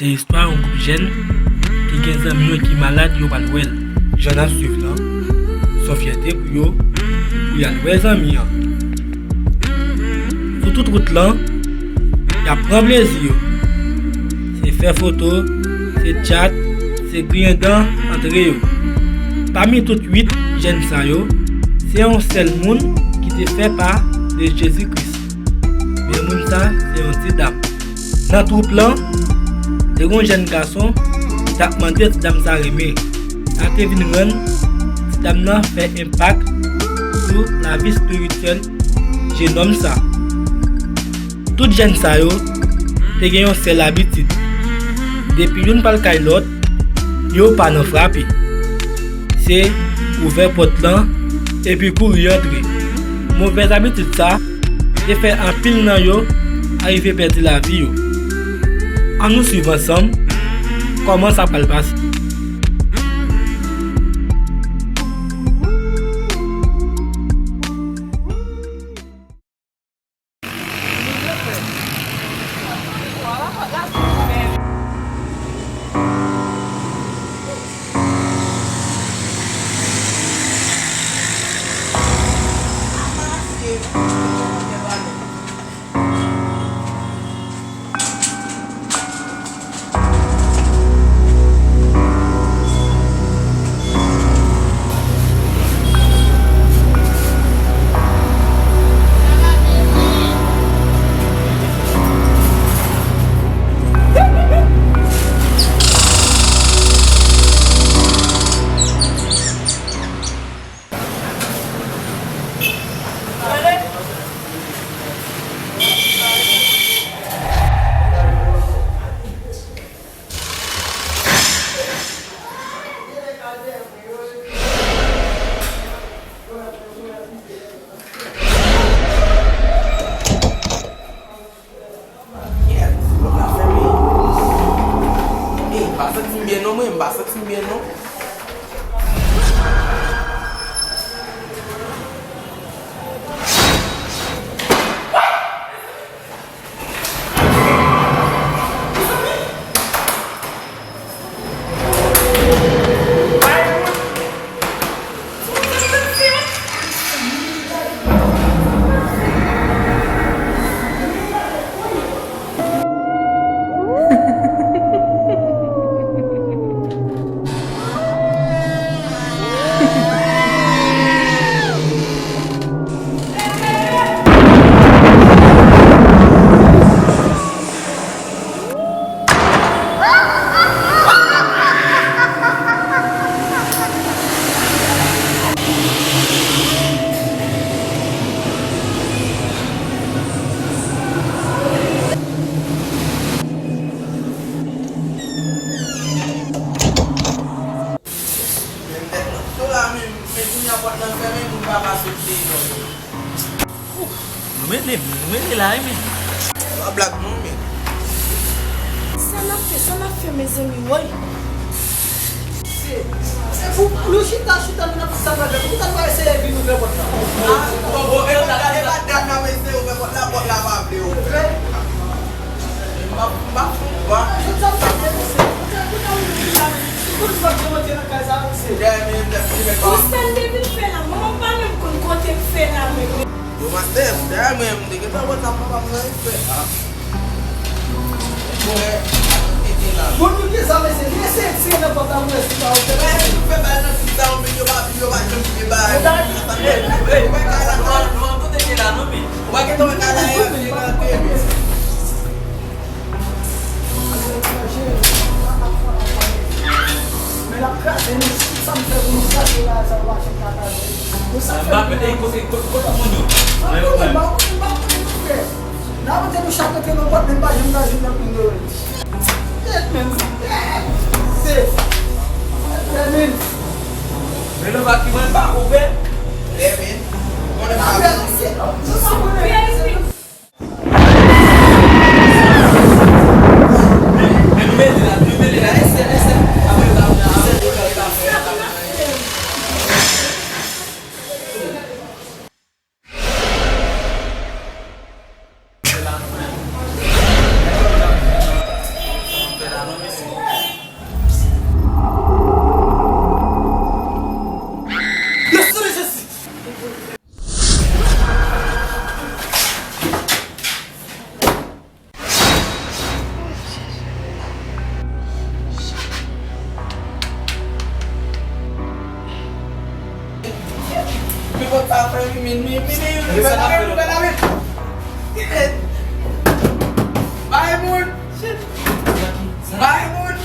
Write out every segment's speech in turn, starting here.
Se histwa yon goup jen ki gen zanmi yo ki malade yo pal wel. Jan ap suiv lan, son fiyate pou yal we zanmi yan. Sou tout route lan, ya pran plezi yo. Se fe foto, se chat, se griyen dan entre yo. Parmi tout 8 jen sa yo, se yon sel moun ki te fe pa de Jésus Christ. Men moun sa, se yon ti dam. Nan troupe lan, te yon jen gason ki ta mande ti dam sa reme. A te vin ren, ti dam nan fe impact sou la vi spirituel jen om sa. Tout jen sa yo, te gen yon sel abitit. Depi yon pal kay lot, yo pa nan frapi. Se ouver pot lan, epi kou rentre. Mouvez abitit sa, te fe an pil nan yo, arrive perdi la vi yo. An nou suiv ansam, koman sa pal pasi. Mwen la men. A black moun men. Sa na fe mes emi woy. Se pou chita nou na sa brade, pou ta va essayer vi nou fe pot la. Bo e la dat na we se ouve pot la va ple ou. Ma ba. Je t'en prie, c'est. Pour ça que je na casa você. Ou sen devin fe la, mwen pa men kon kote fe la men. Yo mas tem, tem mesmo, de que tá botando pra mãe fe. Quando que sabe se nem na botar um hospital. Tu fe ba na hospital, yo ba que ba. Ei, vai cara não tô deixando não me. Vai que tô cara aí, Mais la crasse, ça me fait une crasse là, ça va chez Tata. Mbak pedai kota munyo. Não tem no chato que não pode nem para juntar junto com dois. Belum baki man pak ube. Devin. Bye, Moon. Bye, Moon.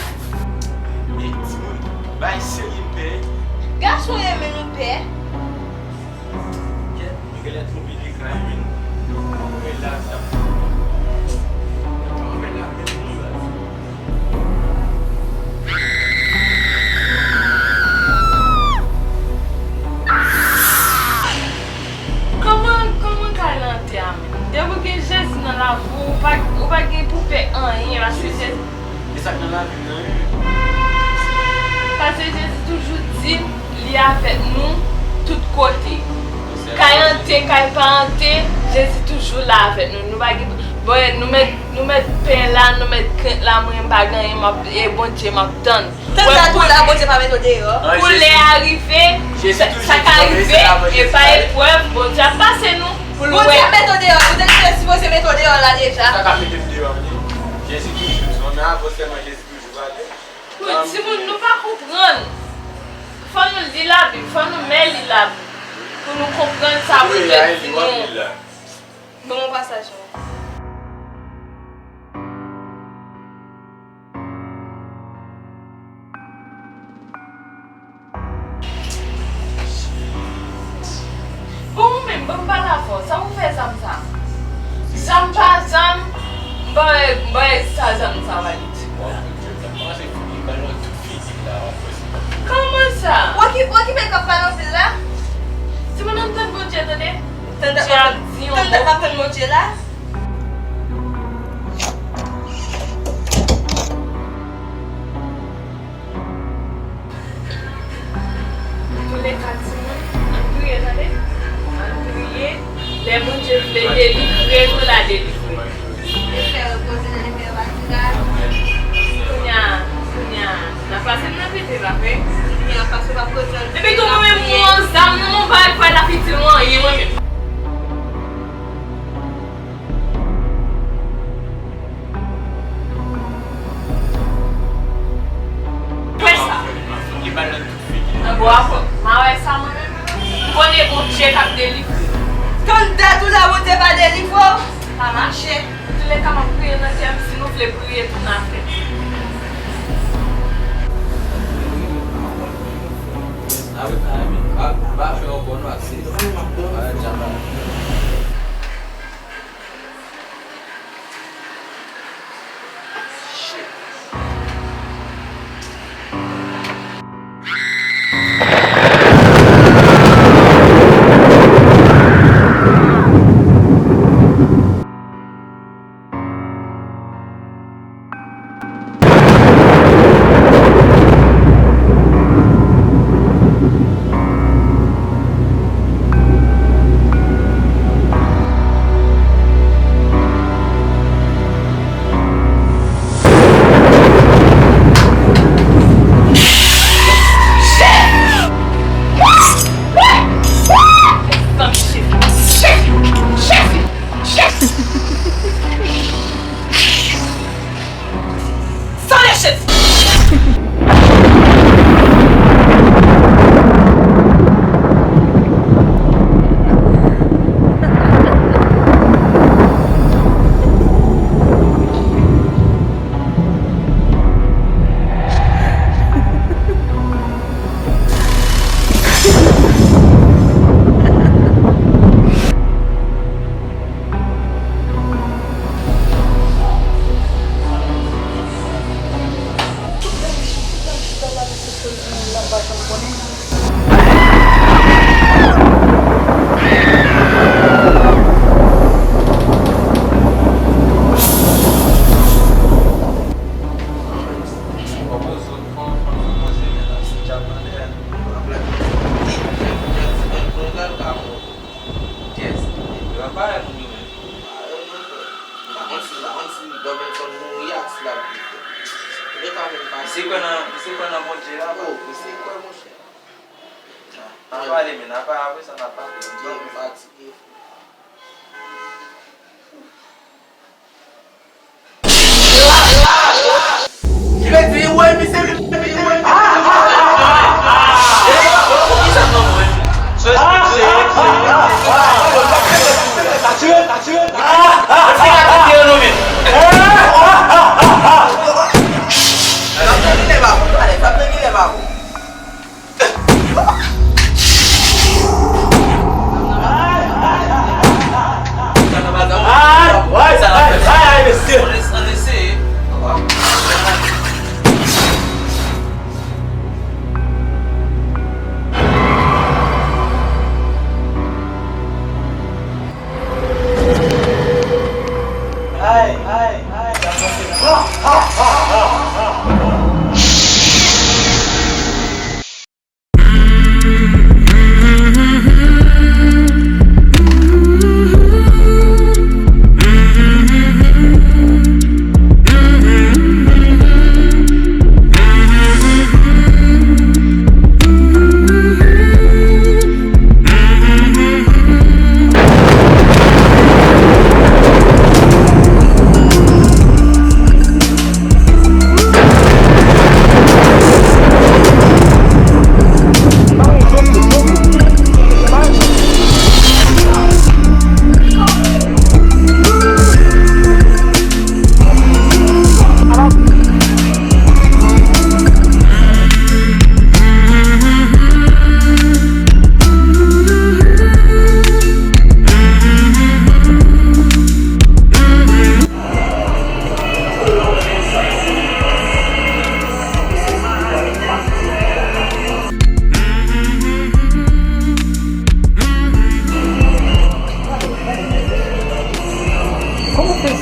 Vai ser limpé. Garçon é mesmo pé. Ele é tudo de crime. Ele é Comment calante a men? Devo que Jesus nan la vou, ou pa gen pou pe an yin, parce Jesus ça que là parce que Jesus toujours dit li avec nous tout côté. Kayante, kay parente, Jesus toujours là avec nous. Nous pas nous mettre pain là, nous mettre crainte là, moi pas gagner et bon Dieu m'a donne. Pour la bon Dieu pas mettre dehors. Pour les arriver, ça qu'arriver et pas épreuve, bon Dieu passe nous. Pour Bon Dieu mettre dehors. Vous êtes supposé mettre dehors là déjà. ça qu'a fait dehors. Jésus toujours, on a avancé mais Jésus toujours là. Si nous ne pas comprendre, il faut nous lire la Bible, il faut nous mettre la Bible pour nous comprendre ça. Oui, il est là. Bon passage. Bon, même bon pas la force, ça vous fait ça. Zam pas zam, ça va aller. Comment ça? Qui met comme pas dans là? Si vous n'entendez pas Dieu, attendez. T'entends pas mon Dieu là? Tous les 4 semaines, on prie, attendez. On prie, les bon Dieu les délivrer, nous la délivrer. La passé n'a pas été rappelée. Il a passé par côté. Et puis comment même moi, ça non va faire la petite moi et moi même. Ouais ça. Il va le tout finir. Bon après, ma ouais ça moi même. Prenez bon Dieu cap délivrer. Quand t'as tout la beauté pas délivrer, ça marche. Tous les cas m'a prier dans le si nous voulons prier tout n'a fait. Va faire un bon accès. Ici qu'on a mangé là-bas. Oh, c'est quoi mon cher? On va aller, mais n'a pas après ça n'a pas. Dieu me fatigué. Je vais dire ouais, mais c'est Ça non, ouais.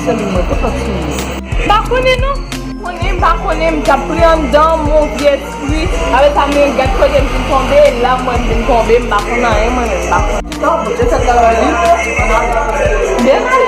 semi mwen, pou kontinye. Bakone nou? Bakone mta pren dan mon vie esprit. Avec ta mwen gade kote mwen tombe, la mwen mwen tombe, bakone an mwen bakone. Non, mwen se travali. Bien